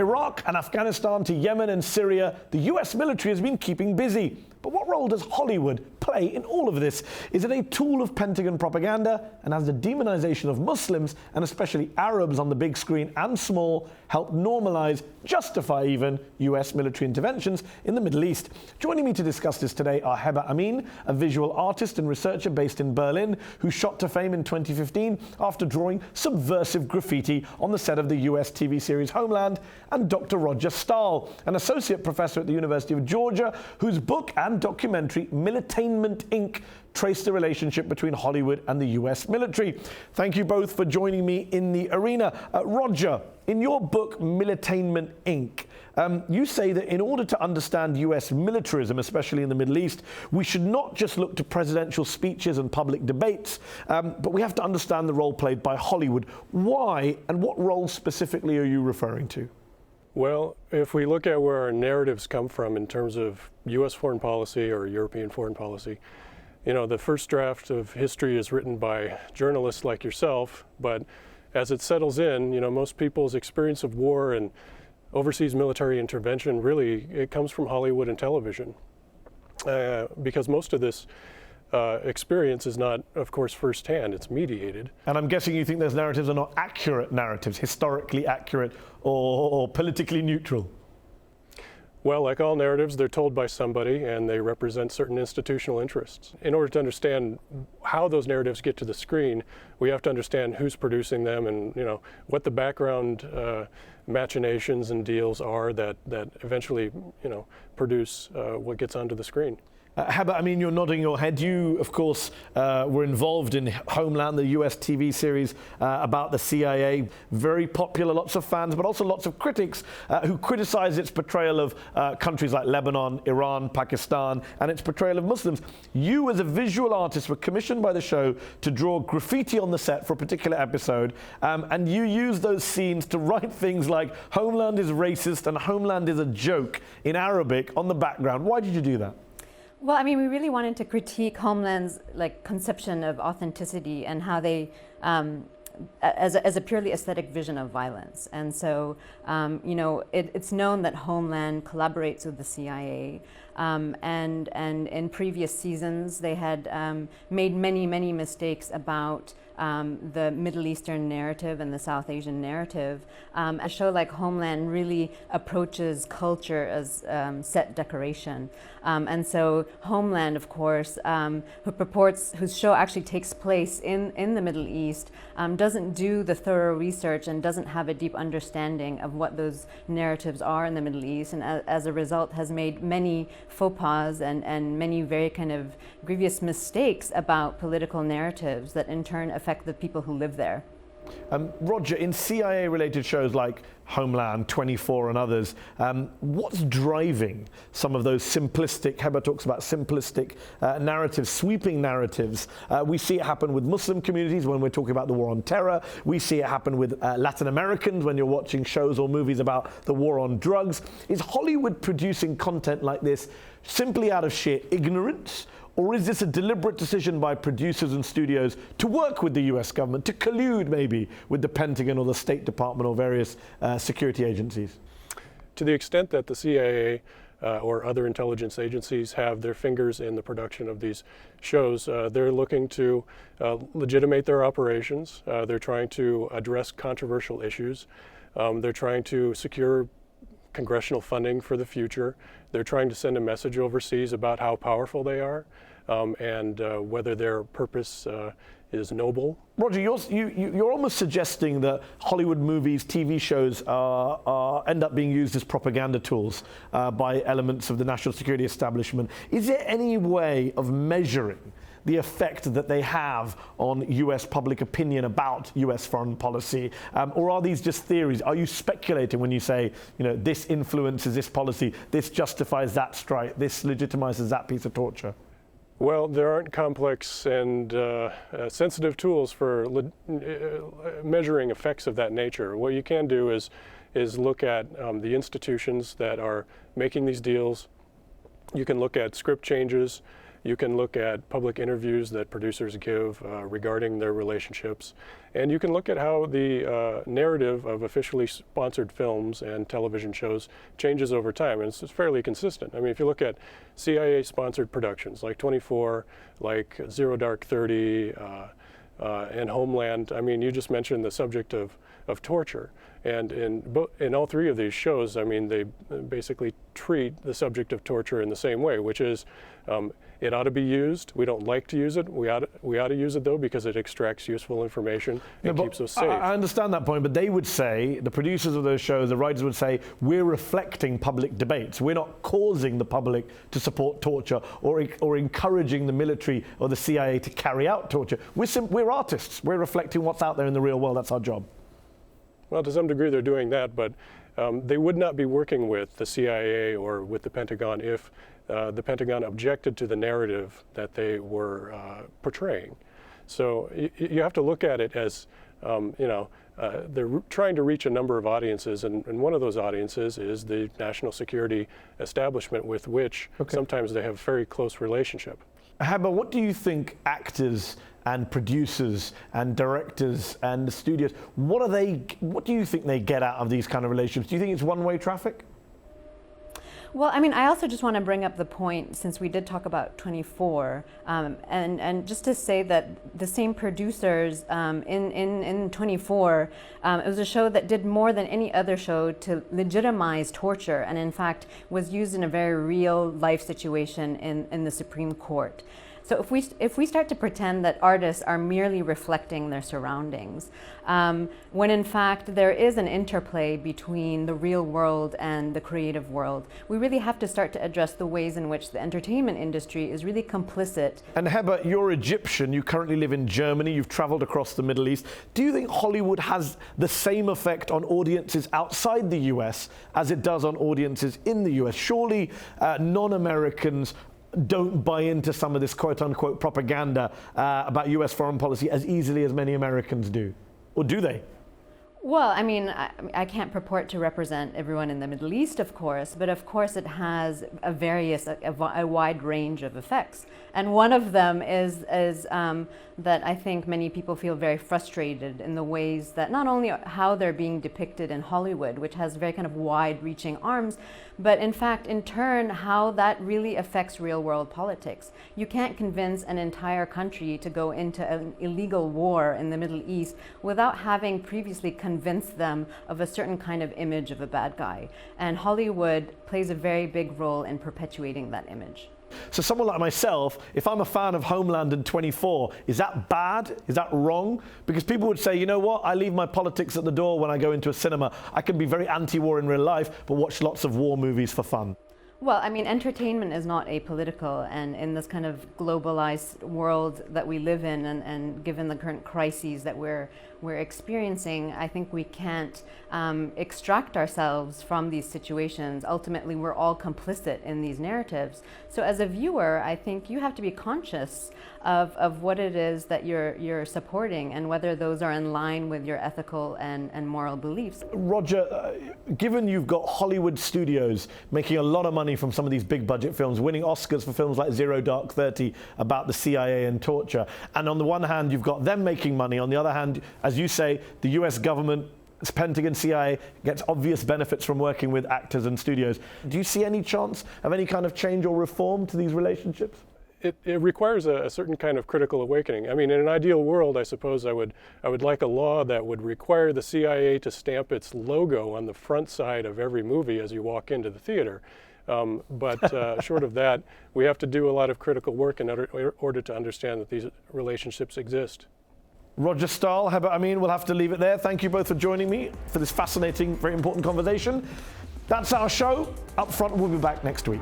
Iraq and Afghanistan to Yemen and Syria, the US military has been keeping busy. But what role does Hollywood play in all of this? Is it a tool of Pentagon propaganda? And has the demonization of Muslims, and especially Arabs on the big screen and small, helped normalize, justify even, US military interventions in the Middle East? Joining me to discuss this today are Heba Amin, a visual artist and researcher based in Berlin, who shot to fame in 2015 after drawing subversive graffiti on the set of the US TV series Homeland, and Dr. Roger Stahl, an associate professor at the University of Georgia, whose book and documentary Militainment, Inc. trace the relationship between Hollywood and the US military. Thank you both for joining me in the arena. Roger, in your book Militainment, Inc., you say that in order to understand US militarism, especially in the Middle East, we should not just look to presidential speeches and public debates, but we have to understand the role played by Hollywood. Why, and what role specifically are you referring to? Well, if we look at where our narratives come from in terms of US foreign policy or European foreign policy, you know, the first draft of history is written by journalists like yourself, but as it settles in, you know, most people's experience of war and overseas military intervention, really, it comes from Hollywood and television. Because most of this experience is not, of course, firsthand, it's mediated. And I'm guessing you think those narratives are not accurate narratives, historically accurate or politically neutral. Well, like all narratives, they're told by somebody and they represent certain institutional interests. In order to understand how those narratives get to the screen, we have to understand who's producing them and, you know, what the background machinations and deals are that eventually, you know, produce what gets onto the screen. Heba, I mean, you're nodding your head. You, of course, were involved in Homeland, the US TV series about the CIA. Very popular, lots of fans, but also lots of critics who criticize its portrayal of countries like Lebanon, Iran, Pakistan, and its portrayal of Muslims. You, as a visual artist, were commissioned by the show to draw graffiti on the set for a particular episode, and you used those scenes to write things like Homeland is racist and Homeland is a joke in Arabic on the background. Why did you do that? Well, I mean, we really wanted to critique Homeland's conception of authenticity and how they, as a purely aesthetic vision of violence. And so, you know, it's known that Homeland collaborates with the CIA, and in previous seasons they had made many mistakes about the Middle Eastern narrative and the South Asian narrative. A show like Homeland really approaches culture as set decoration. And so Homeland, of course, whose show actually takes place in the Middle East, doesn't do the thorough research and doesn't have a deep understanding of what those narratives are in the Middle East, and as a result has made many faux pas and many very kind of grievous mistakes about political narratives that in turn affect the people who live there. Roger, in CIA-related shows like Homeland, 24 and others, what's driving some of those simplistic, Heba talks about simplistic narratives, sweeping narratives? We see it happen with Muslim communities when we're talking about the war on terror. We see it happen with Latin Americans when you're watching shows or movies about the war on drugs. Is Hollywood producing content like this simply out of sheer ignorance? Or is this a deliberate decision by producers and studios to work with the US government, to collude maybe with the Pentagon or the State Department or various security agencies? To the extent that the CIA or other intelligence agencies have their fingers in the production of these shows, they're looking to legitimate their operations. They're trying to address controversial issues. They're trying to secure congressional funding for the future. They're trying to send a message overseas about how powerful they are and whether their purpose is noble. Roger, you're almost suggesting that Hollywood movies, TV shows end up being used as propaganda tools by elements of the national security establishment. Is there any way of measuring the effect that they have on US public opinion about US foreign policy? Or are these just theories? Are you speculating when you say, you know, this influences this policy, this justifies that strike, this legitimizes that piece of torture? Well, there aren't complex and sensitive tools for measuring effects of that nature. What you can do is look at the institutions that are making these deals. You can look at script changes. You can look at public interviews that producers give regarding their relationships. And you can look at how the narrative of officially sponsored films and television shows changes over time. And it's fairly consistent. I mean, if you look at CIA-sponsored productions like 24, like Zero Dark 30, and Homeland, I mean, you just mentioned the subject of torture. And in all three of these shows, I mean, they basically treat the subject of torture in the same way, which is it ought to be used. We don't like to use it. We ought to use it, though, because it extracts useful information and keeps us safe. I understand that point, but they would say, the producers of those shows, the writers would say, we're reflecting public debates. We're not causing the public to support torture or encouraging the military or the CIA to carry out torture. We're artists. We're reflecting what's out there in the real world. That's our job. Well, to some degree, they're doing that, but they would not be working with the CIA or with the Pentagon if the Pentagon objected to the narrative that they were portraying. So you have to look at it as, they're trying to reach a number of audiences, and one of those audiences is the national security establishment with which sometimes they have a very close relationship. Heba, what do you think actors and producers and directors and the studios, what do you think they get out of these kind of relationships? Do you think it's one-way traffic? Well, I mean, I also just want to bring up the point, since we did talk about 24, and just to say that the same producers in 24, it was a show that did more than any other show to legitimize torture, and in fact was used in a very real life situation in the Supreme Court. So if we start to pretend that artists are merely reflecting their surroundings, when in fact there is an interplay between the real world and the creative world, we really have to start to address the ways in which the entertainment industry is really complicit. And Heba, you're Egyptian, you currently live in Germany, you've traveled across the Middle East. Do you think Hollywood has the same effect on audiences outside the US as it does on audiences in the US? Surely non-Americans don't buy into some of this quote-unquote propaganda about US foreign policy as easily as many Americans do. Or do they? Well, I mean, I can't purport to represent everyone in the Middle East, of course, but of course it has a wide range of effects. And one of them is that I think many people feel very frustrated in the ways that not only how they're being depicted in Hollywood, which has very kind of wide-reaching arms, but in fact, in turn, how that really affects real-world politics. You can't convince an entire country to go into an illegal war in the Middle East without having previously convinced them of a certain kind of image of a bad guy. And Hollywood plays a very big role in perpetuating that image. So someone like myself, if I'm a fan of Homeland and 24, is that bad? Is that wrong? Because people would say, you know what, I leave my politics at the door when I go into a cinema. I can be very anti-war in real life, but watch lots of war movies for fun. Well, I mean, entertainment is not apolitical, and in this kind of globalized world that we live in, and given the current crises that we're experiencing, I think we can't extract ourselves from these situations. Ultimately, we're all complicit in these narratives. So as a viewer, I think you have to be conscious of what it is that you're supporting and whether those are in line with your ethical and moral beliefs. Roger, given you've got Hollywood studios making a lot of money from some of these big budget films, winning Oscars for films like Zero Dark 30 about the CIA and torture, and on the one hand you've got them making money, on the other hand, as you say, the US government, Pentagon, CIA gets obvious benefits from working with actors and studios. Do you see any chance of any kind of change or reform to these relationships? It requires a certain kind of critical awakening. I mean, in an ideal world, I suppose I would like a law that would require the CIA to stamp its logo on the front side of every movie as you walk into the theater. But short of that, we have to do a lot of critical work in order to understand that these relationships exist. Roger Stahl, Heba Amin, we'll have to leave it there. Thank you both for joining me for this fascinating, very important conversation. That's our show. UpFront will be back next week.